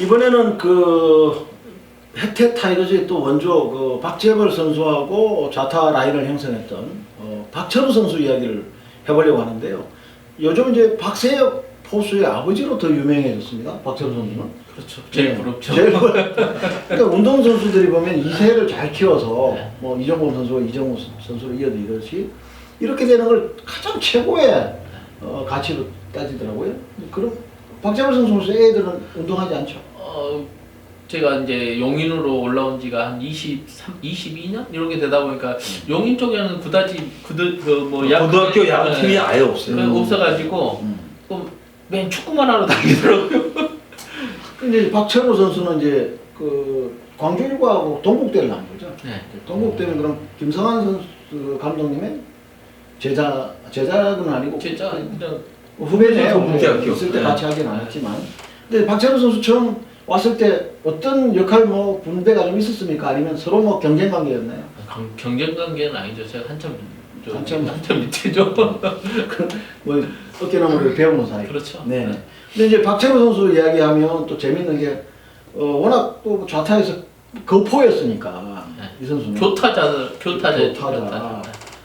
이번에는 그 혜태 타이거즈의 또 원조 그 박재벌 선수하고 좌타 라인을 형성했던 박철우 선수 이야기를 해보려고 하는데요. 요즘 이제 박세혁 포수의 아버지로 더 유명해졌습니다. 박철우 선수는. 그렇죠. 제일 부럽죠. 제일 그러니까 운동 선수들이 보면 이세를 잘 키워서 네. 뭐 이정범 선수가 이정우 선수로 이어지듯이 이렇게 되는 걸 가장 최고의 가치로 따지더라고요. 그럼 박재벌 선수 애들은 운동하지 않죠? 제가 이제 용인으로 올라온 지가 한 22년 이렇게 되다 보니까 용인 쪽에는 그다지 고등학교 야구팀이 아예 없어요. 없어가지고 맨 축구만 하러 다니더라고요. 근데 박철우 선수는 이제 그 광주일과하고 동국대를 나온 거죠. 네. 동국대는 그럼 김성환 선수 감독님의 제자는 아니고 진짜 그냥 후배네요. 동국대학교. 있을 때 네. 같이 하긴 안 했지만. 근데 박철우 선수 처음 왔을 때 어떤 역할 뭐 분배가 좀 있었습니까? 아니면 서로 뭐 경쟁 관계였나요? 경쟁 관계는 아니죠. 제가 한참 한참 밑에죠. 뭐 어깨너머를 배우는 사이. 그렇죠. 네. 근데 이제 박철우 선수 이야기하면 또 재밌는 게 워낙 또 좌타에서 거포였으니까 네. 이 선수는 교타자.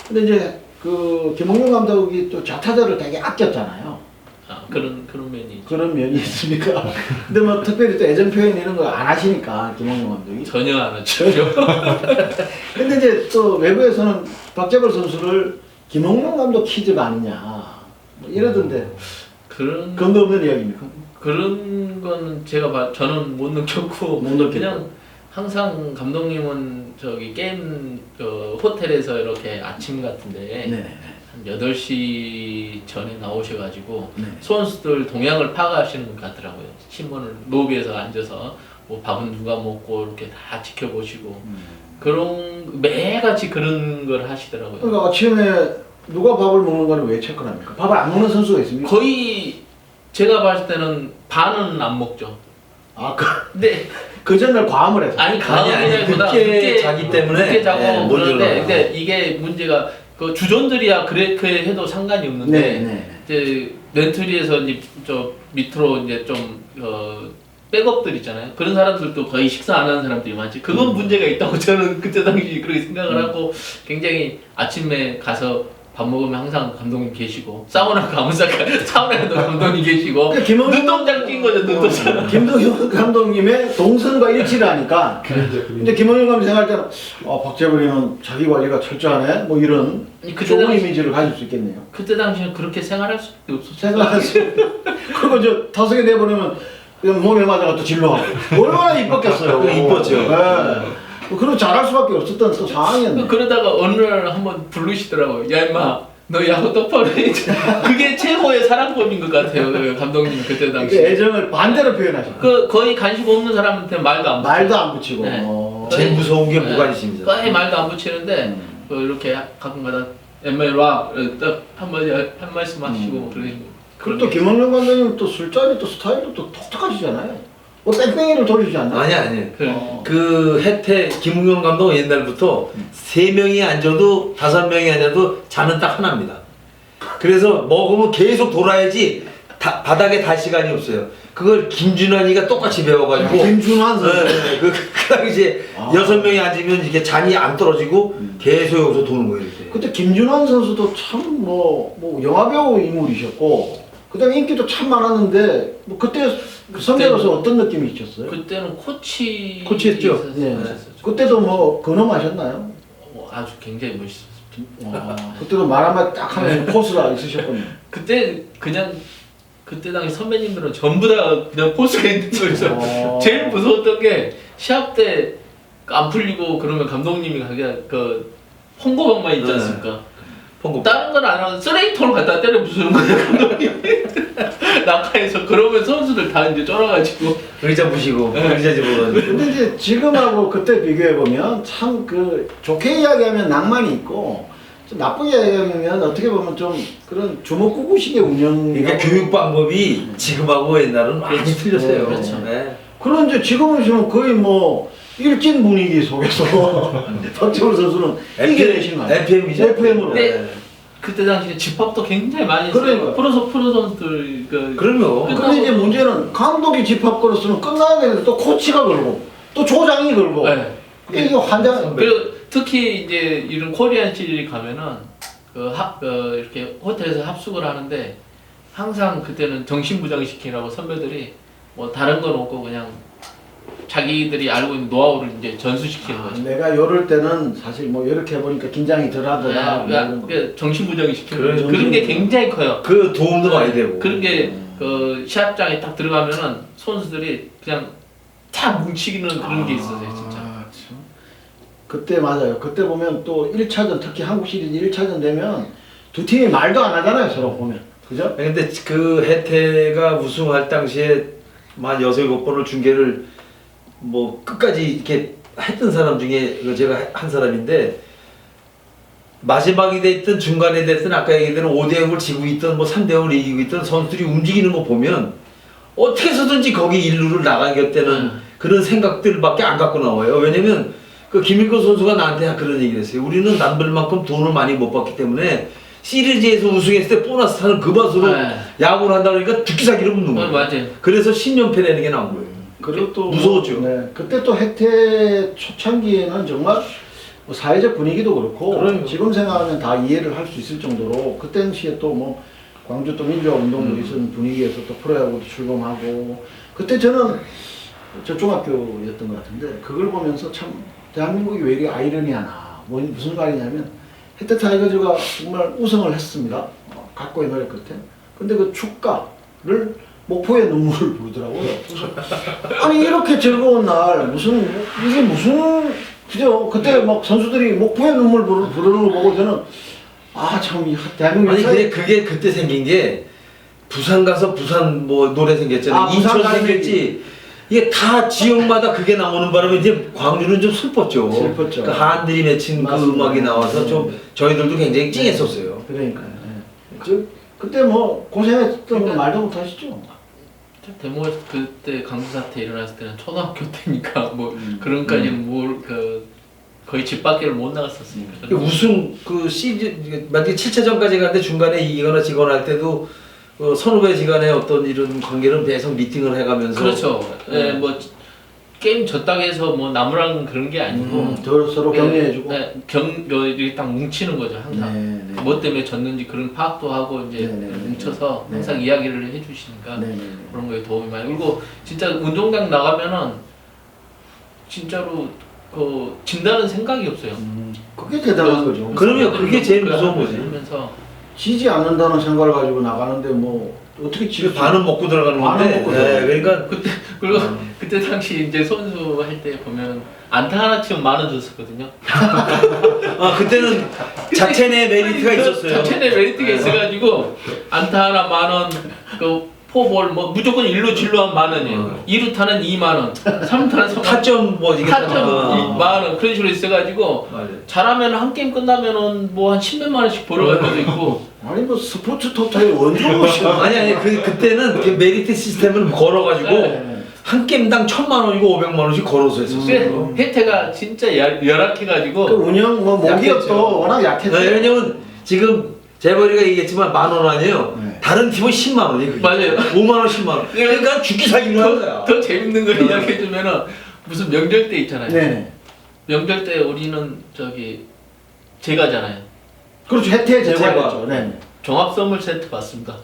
근데 이제 그 김홍룡 감독이 또 좌타자를 되게 아꼈잖아요. 그런 면이 그런 면이 있습니까? 근데 뭐 특별히 또 애정 표현 이런 거 안 하시니까 김홍룡 감독이 전혀 안 하죠. 근데 이제 또 외부에서는 박재벌 선수를 김홍룡 감독 키즈가 아니냐 뭐 이러던데 그런 근거 없는 이야기입니까? 그런 거는 저는 못 느꼈고 그냥 항상 감독님은 저기 게임 호텔에서 이렇게 아침 같은데 네. 한 8시 전에 나오셔가지고 네. 선수들 동향을 파악하시는 것 같더라고요. 신문을 로비에서 앉아서 뭐 밥은 누가 먹고 이렇게 다 지켜보시고 그런 매같이 그런 걸 하시더라고요. 그러니까 아침에 누가 밥을 먹는가를 왜 체크를 합니까? 밥을 안 먹는 선수가 있습니까? 거의 제가 봤을 때는 반은 안 먹죠. 근데 그 전날 과음을 해서. 아니 늦게 늦게 자기 때문에 늦게 자고 네, 그러는데 못 근데 이게 문제가 그 주전들이야 그렇게 해도 상관이 없는데 네. 이제 렌트리에서 이제 저 밑으로 이제 좀 백업들 있잖아요. 그런 사람들도 거의 식사 안 하는 사람들이 많지. 그건 문제가 있다고 저는 그때 당시 그렇게 생각을 하고 굉장히 아침에 가서 밥 먹으면 항상 감독님 계시고 사우나 가면 사우나에도 감독님 계시고 눈동장 낀 거죠. 눈동장. 김동현 감독님의 동선과 일치를 하니까. 근데 김동현 감독 생각할 때는 박재범이는 자기 관리가 철저하네. 뭐 이런 좋은 이미지를 가질 수 있겠네요. 그때 당시에 그렇게 생활할 수밖에 없었어요. 생각할 수. 그리고 저 타석에 내보내면 그냥 몸에 맞아가 또 진로하고 얼마나 이뻤겠어요. 이뻤죠. 네. 그리고 잘할 수밖에 없었던 또 상황이었네. 그러다가 어느 날 한번 부르시더라고요. 야 임마 너 야구 똑바로 해. 그게 최고의 사랑법인 것 같아요. 그 감독님 그때 당시. 애정을 반대로 표현하셨고. 거의 관심 없는 사람한테 말도 안 말도 안 붙이고. 네. 제일 무서운 게 무관심이죠. 거의 말도 안 붙이는데 이렇게 가끔가다 엠마 이리 와. 딱 한 말씀 하시고 그러시고. 그리고 또 김원룡 감독님 또 술자리 또 스타일도 또 독특하시잖아요. 뭐 뺑뺑이를 돌리지 않나? 아니. 그래. 그 혜태 김웅영 감독 옛날부터 3명이 앉아도 5명이 앉아도 자는 딱 하나입니다. 그래서 먹으면 계속 돌아야지 바닥에 달 시간이 없어요. 그걸 김준환이가 똑같이 배워가지고. 김준환 선수. 네. 그 당시에 6명이 앉으면 이게 잔이 안 떨어지고 계속 여기서 도는 거예요. 이렇게. 그때 김준환 선수도 참 뭐 영화배우 인물이셨고 그다음에 인기도 참 많았는데 뭐 그때 선배로서 어떤 느낌이 있었어요? 그때는 코치였죠. 네. 그때도 그때도 뭐 근엄하셨나요? 아주 굉장히 멋있었죠. 그때도 말 한마디 딱 하면 포스가 있으셨군요. 그때 당시 선배님들은 전부 다 그냥 포스가 있는 거죠. 제일 무서웠던 게 시합 때 안 풀리고 그러면 감독님이 그냥 그 펑고방만 있지 않습니까? 다른 건 안 하고 쓰레기통을 갖다 때려 부수는 거예요 감독님이. 낙하에서 그러면 선수들 다 이제 쫄아가지고 의자 부시고 의자 집어가지고. 근데 이제 지금하고 그때 비교해 보면 참 그 좋게 이야기하면 낭만이 있고 좀 나쁘게 이야기하면 어떻게 보면 좀 그런 주먹구구식의 운영. 그러니까 교육 방법이 지금하고 옛날은 많이 틀렸어요. 그렇죠. 네. 그런 이제 지금은 지금 거의 뭐 일진 분위기 속에서 박재범 선수는 이겨내시는 거 아니에요? FM이죠. FM으로. 네. 그때 당시에 집합도 굉장히 많이 했어요. 그러니까. 프로 선수들 그러니까 그럼요. 근데 이제 문제는 감독이 집합 걸었으면 끝나야 되는데 또 코치가 걸고 또 조장이 걸고 네. 이게 환장. 그리고 특히 이제 이런 코리안 시리즈 가면은 이렇게 호텔에서 합숙을 하는데 항상 그때는 정신부장시키라고 선배들이 뭐 다른 건 없고 그냥 자기들이 알고 있는 노하우를 이제 전수시키는 거죠. 내가 이럴 때는 사실 뭐 이렇게 해보니까 긴장이 덜하더라. 뭐 이런 거. 정신부장이 시키는 그래, 거죠. 그런 게 굉장히 커요. 그 도움도 많이 되고. 그런 게 그 시합장에 딱 들어가면은 선수들이 그냥 다 뭉치기는 그런 게 있어요, 진짜. 참. 그때 맞아요. 그때 보면 또 1차전 특히 한국 시리즈 1차전 되면 두 팀이 말도 안 하잖아요, 서로 보면. 그죠? 근데 그 혜태가 우승할 당시에 만 6, 7번을 중계를 뭐 끝까지 이렇게 했던 사람 중에 제가 한 사람인데 마지막이 됐든 중간에 됐든 아까 얘기했던 5대0을 지고 있던 뭐 3대0을 이기고 있던 선수들이 움직이는 거 보면 어떻게 해서든지 거기 일루를 나가겠다는 그런 생각들밖에 안 갖고 나와요. 왜냐면 그 김일권 선수가 나한테 그런 얘기를 했어요. 우리는 남들만큼 돈을 많이 못 받기 때문에 시리즈에서 우승했을 때 보너스 타는 그 맛으로 야구를 한다 그러니까 죽기 살기를 묻는 거예요. 맞아요. 그래서 10연패라는 게 나온 거예요. 그리고 또 무서웠죠. 네, 그때 또 혜태 초창기에는 정말 뭐 사회적 분위기도 그렇고 그럼요. 지금 생각하면 다 이해를 할 수 있을 정도로 그 당시에 또 뭐 광주 또 민주화 운동도 있었던 분위기에서 또 프로야구도 출범하고 그때 저는 저 중학교였던 것 같은데 그걸 보면서 참 대한민국이 왜 이렇게 아이러니하나 뭐 무슨 말이냐면 혜태 타이거즈가 정말 우승을 했습니다. 각고의 노력 끝에. 근데 그 축가를 목포의 눈물을 부르더라고요. 아니 이렇게 즐거운 날 이게 무슨 그죠? 그때 막 선수들이 목포의 눈물 부르는 거 보고 저는 참 대한민국 아니 근데 그게 그때 생긴 게 부산 가서 부산 뭐 노래 생겼잖아요. 부산 인천 생겼지. 이게 다 지역마다 그게 나오는 바람에 이제 광주는 좀 슬펐죠. 슬펐죠. 그 한들이 맺힌 맞습니다. 그 음악이 나와서 네. 좀 저희들도 굉장히 찡했었어요. 그러니까요. 네. 그때 뭐 고생했던 거 말도 못 하시죠. 대모가 그때 강수 사태 일어났을 때는 초등학교 때니까 뭐 그런까지는 거의 집 밖을 못 나갔었으니까. 그 우승 그 시즌 만약에 7차전까지 갔는데 중간에 이기거나 지거나 할 때도 선후배지간의 어떤 이런 관계는 계속 미팅을 해가면서 그렇죠. 예, 뭐 게임 졌다고 해서 뭐 나무랑 그런 게 아니고 서로 격려해주고. 이렇게 딱 뭉치는 거죠 항상. 네. 뭐 때문에 졌는지 그런 파악도 하고 이제 네. 뭉쳐서 네. 항상 이야기를 해주시니까 네. 그런 거에 도움이 많이. 그리고 진짜 운동장 나가면은 진짜로 진다는 생각이 없어요. 그게 대단한 거죠. 그러면 그게 제일 무서운 거지. 하면서 지지 않는다는 생각을 가지고 나가는데 뭐 어떻게 집에 반은 먹고 들어가는 건데. 반은 먹고 그러니까 그리고 그때 당시 이제 선수 할 때 보면 안타 하나 치면 10,000원 줬었거든요. 그때는 자체 내 메리트가 있었어요. 자체 내 메리트가 있어가지고 안타 하나 10,000원, 그 포볼 뭐 무조건 1루 진루 하면 10,000원이에요. 2루타는 20,000원, 3루타는 3,000원. 타점 뭐 이게 타점 10,000원 그런 식으로 있어가지고 맞아요. 잘하면 한 게임 끝나면은 뭐 한 10몇만 원씩 벌어갈 때도 있고. 아니 뭐 스포츠 토토의 원조로 아니 그때는 그 메리트 시스템을 걸어가지고 네. 한 게임당 1,000만 원이고 500만 원씩 걸어서 했었어요. 혜태가 진짜 열악해가지고 그 운영 뭐 모기업도 약했죠. 워낙 약했죠. 네, 왜냐면 지금 재벌이가 얘기했지만 10,000원 아니에요. 네. 다른 팀은 10만 원이 그게. 맞아요. 5만 원, 10만 원. 그러니까 죽기 살기로 하는 거야. 더 재밌는 걸 이야기해주면은 무슨 명절 때 있잖아요. 네. 명절 때 우리는 제가잖아요. 그렇죠. 혜태 제과. 제과였죠. 네. 종합 선물 세트 받습니다.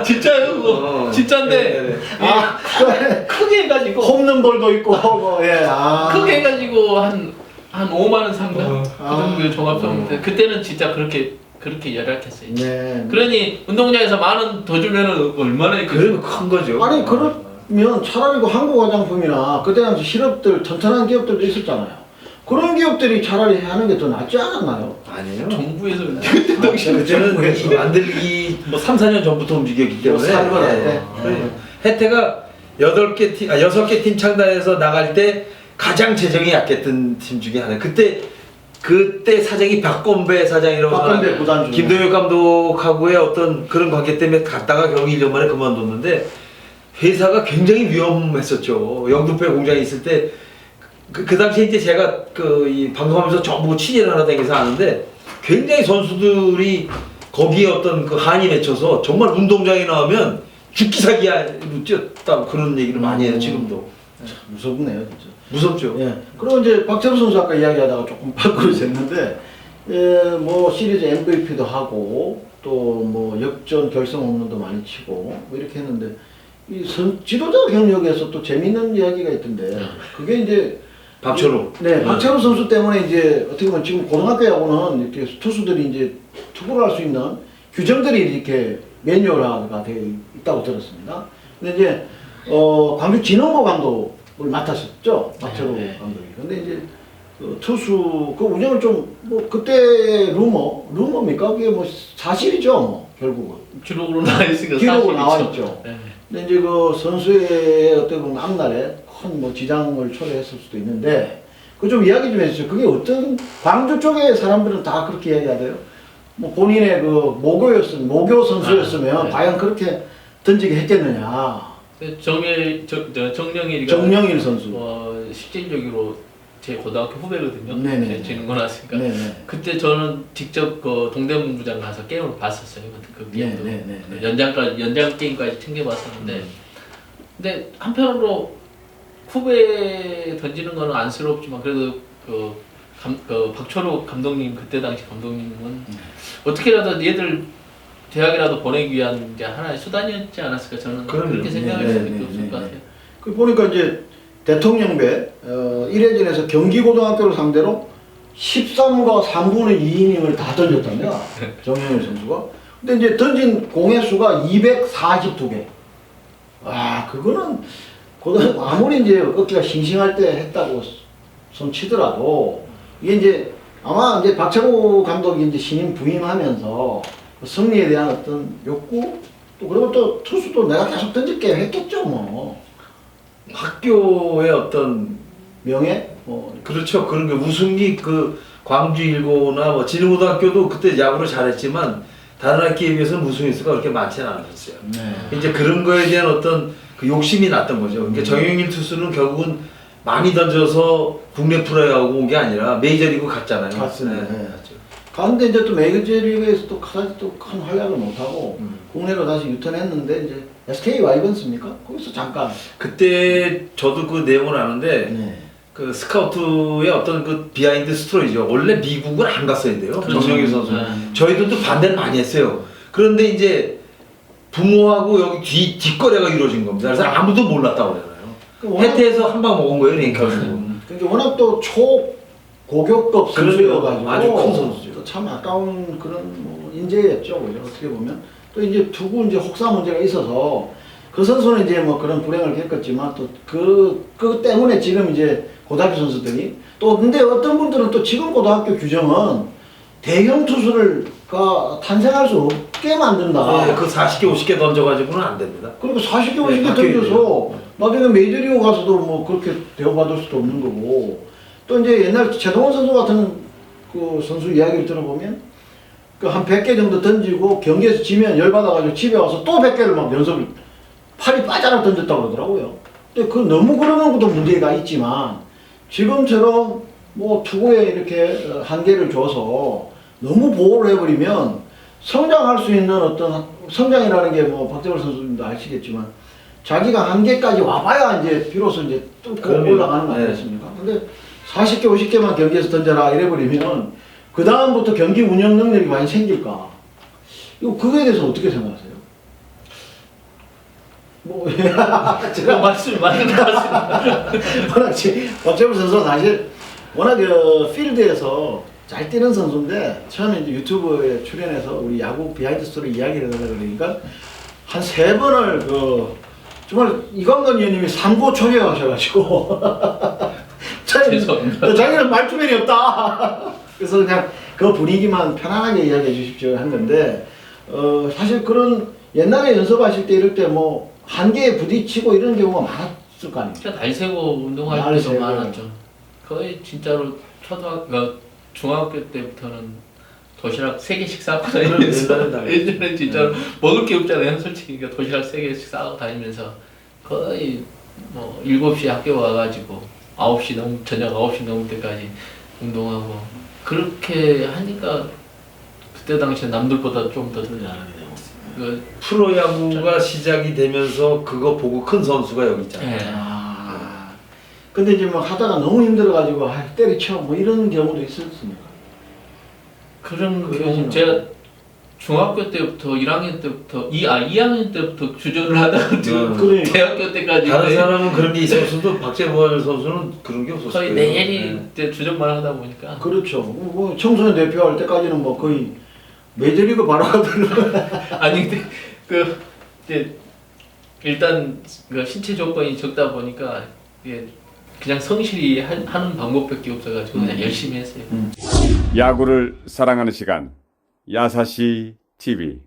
진짜요 그거. 진짜인데 네. 크게 해가지고 홈런볼도 있고 뭐 예. 크게 해가지고 한 5만 원 상당 그 아. 정도 종합 선물. 그때는 진짜 그렇게 열악했어요. 네. 그러니 운동장에서 10,000원 더 주면은 얼마나 그러면 큰 거죠. 아니 그러면 차라리 그 한국 화장품이나 그때 당시 실업들 튼튼한 기업들도 있었잖아요. 그런 기업들이 차라리 하는 게 더 낫지 않았나요? 아니에요. 정부에서 그때 당시 그때는 이 만들기 뭐 3, 4년 전부터 움직였기 때문에 살벌할 때. 혜태가 6개 팀 창단해서 나갈 때 가장 재정이 약했던 팀 중에 하나. 그때 사장이 박건배 사장이라고 박건배 구단주. 김동엽 감독하고의 어떤 그런 관계 때문에 갔다가 결국 1년 만에 그만뒀는데 회사가 굉장히 위험했었죠. 영등포에 공장이 있을 때 그 당시에 이제 제가 이 방송하면서 전부 취재를 하나 다니면서 아는데 굉장히 선수들이 거기에 어떤 그 한이 맺혀서 정말 운동장에 나오면 죽기 사기로 뛰었다고 그런 얘기를 많이 해요 지금도. 무섭네요, 진짜. 무섭죠. 예. 그리고 이제 박철호 선수 아까 이야기하다가 조금 밖으로 샜는데, 뭐 시리즈 MVP도 하고 또 뭐 역전 결승 홈런도 많이 치고 뭐 이렇게 했는데 이 지도자 경력에서 또 재밌는 이야기가 있던데 그게 이제 박철호. 네, 박철호 선수 때문에 이제 어떻게 보면 지금 고등학교 야구는 이렇게 투수들이 이제 투구를 할 수 있는 규정들이 이렇게 매뉴얼화가 되어 있다고 들었습니다. 근데 이제 광주 진흥고 감독을 맡았었죠, 박철호 네. 감독이. 근데 이제 그 투수 그 운영을 좀 뭐 그때 루머입니까? 그게 뭐 사실이죠, 뭐 결국은. 기록으로 나와 있으니까 기록으로 나와 사실이죠. 있죠. 네. 근데 이제 그 선수의 어떻게 보면 앞날에 큰 뭐 지장을 초래했을 수도 있는데 그 좀 이야기 좀 해주세요. 그게 어떤 광주 쪽의 사람들은 다 그렇게 이야기하대요. 뭐 본인의 그 모교 선수였으면 네. 과연 그렇게 던지게 했겠느냐. 정영일이가 선수. 실질적으로 제 고등학교 후배거든요. 네네. 네, 지는 거 나왔으니까. 네네. 그때 저는 직접 그 동대문구장 가서 게임을 봤었어요. 그 게임도 네네네. 연장 게임까지 챙겨봤었는데, 근데 한편으로 후배 던지는 거는 안쓰럽지만 그래도 그 박철호 감독님 그때 당시 감독님은 어떻게라도 얘들 대학이라도 보내기 위한 이제 하나의 수단이었지 않았을까 저는 그럼요. 그렇게 생각할 네, 수밖에 네, 없을 네, 것 네. 같아요. 그 보니까 이제 대통령배 1회전에서 경기고등학교를 상대로 13과 3분의 2이닝을 다 던졌답니다. 정영일 선수가. 근데 이제 던진 공의 수가 242개. 아, 그거는 아무리 이제 어깨가 싱싱할 때 했다고 손 치더라도 이게 이제 아마 이제 박철호 감독이 이제 신임 부임하면서 승리에 대한 어떤 욕구 또 그리고 또 투수도 내가 계속 던질게 했겠죠 뭐. 학교의 어떤 명예? 뭐 그렇죠. 그런 게 우승이 그 광주 일고나 뭐 진흥고등학교도 그때 야구를 잘했지만 다른 학교에 비해서는 우승 횟수가 그렇게 많지는 않았어요. 네. 이제 그런 거에 대한 어떤 그 욕심이 났던 거죠. 그러니까 정영일 투수는 결국은 많이 던져서 국내 프로야구 온 게 아니라 메이저리그 갔잖아요. 갔습니다. 네. 네. 가는데 이제 또 메이저리그에서 또 그다지 또 큰 활약을 못하고 국내로 다시 유턴했는데 이제 SK 와이번스입니까? 거기서 잠깐. 그때 저도 그 내용을 아는데 네. 그 스카우트의 어떤 그 비하인드 스토리죠. 원래 미국은 안 갔어야 돼요. 그렇죠. 정영일 선수. 네. 저희들도 반대를 많이 했어요. 그런데 이제 부모하고 여기 뒷거래가 이루어진 겁니다. 그래서 아무도 몰랐다고 그러잖아요. 해태에서 한 방 먹은 거예요, 랭카는. 그러니까 워낙 또 초고교급 그럼요. 선수여가지고 아주 큰 선수죠. 또참 아까운 그런 뭐 인재였죠, 그죠? 어떻게 보면 또 이제 두고 이제 혹사 문제가 있어서 그 선수는 이제 뭐 그런 불행을 겪었지만 또 그 때문에 지금 이제 고등학교 선수들이 또 근데 어떤 분들은 또 지금 고등학교 규정은 대형 투수가 탄생할 수 없게 만든다. 네, 그 40개, 50개 던져가지고는 안 됩니다. 그러니까 40개, 네, 50개 바뀌어야 던져서 돼요. 나중에 메이저리그 가서도 뭐 그렇게 대우받을 수도 없는 거고 또 이제 옛날 최동원 선수 같은 그 선수 이야기를 들어보면 그 한 100개 정도 던지고 경기에서 지면 열받아가지고 집에 와서 또 100개를 막 연속을 팔이 빠져라 던졌다고 그러더라고요. 근데 그 너무 그러는 것도 문제가 있지만 지금처럼 뭐 투구에 이렇게 한계를 줘서 너무 보호를 해버리면 성장할 수 있는 어떤 성장이라는 게 뭐 박재벌 선수님도 아시겠지만 자기가 한계까지 와봐야 이제 비로소 이제 뚫고 올라가는 거 아니겠습니까? 근데 40개, 50개만 경기에서 던져라 이래버리면 그 다음부터 경기 운영 능력이 많이 생길까? 이거 그거에 대해서 어떻게 생각하세요? 뭐 제가 맞는 것 같습니다. 워낙 박재범 선수는 사실 워낙 그 필드에서 잘 뛰는 선수인데 처음에 이제 유튜브에 출연해서 우리 야구 비하인드 스토리 이야기를 하려고 그러니까 한 3번을 그 정말 이광건 의원님이 3고 초기하셔가지고 죄송합니다. 자기는 말주변이 없다. 그래서 그냥 그 분위기만 편안하게 이야기해 주십시오 한 건데 사실 그런 옛날에 연습하실 때 이럴 때 뭐 한계에 부딪히고 이런 경우가 많았을 거 아닙니까? 진짜 날 새고 운동할 날 때도 새고. 많았죠. 거의 진짜로 중학교 때부터는 도시락 3개씩 싸고 다니면서 예전에 진짜로 먹을 게 없잖아요. 솔직히 그러니까 도시락 3개씩 싸고 다니면서 거의 뭐 7시에 학교 와가지고 9시 저녁 9시 넘을 때까지 운동하고 그렇게 하니까 그때 당시에 남들보다 좀 더 잘하네요. 그, 프로야구가 시작이 되면서 그거 보고 큰 선수가 여기 있잖아요. 예. 근데 이제 막 하다가 너무 힘들어가지고 때려쳐 뭐 이런 경우도 있었습니까? 그런 그러시나? 경우 제가 중학교 때부터 1학년 때부터 2학년 때부터 주전을 하다가 지금 그러니까. 대학교 때까지 다른 거의- 사람은 그런 게 있었어도 박재범 선수는 그런 게 없었어요. 거의 내일이 때 주전만 하다 보니까 그렇죠. 뭐 청소년 대표할 때까지는 뭐 거의 메이저리그 바로 하던 아니 근데 그 이제 일단 그 신체 조건이 적다 보니까 이게 그냥 성실히 하는 방법밖에 없어가지고 그냥 열심히 했어요. 야구를 사랑하는 시간 야사시 TV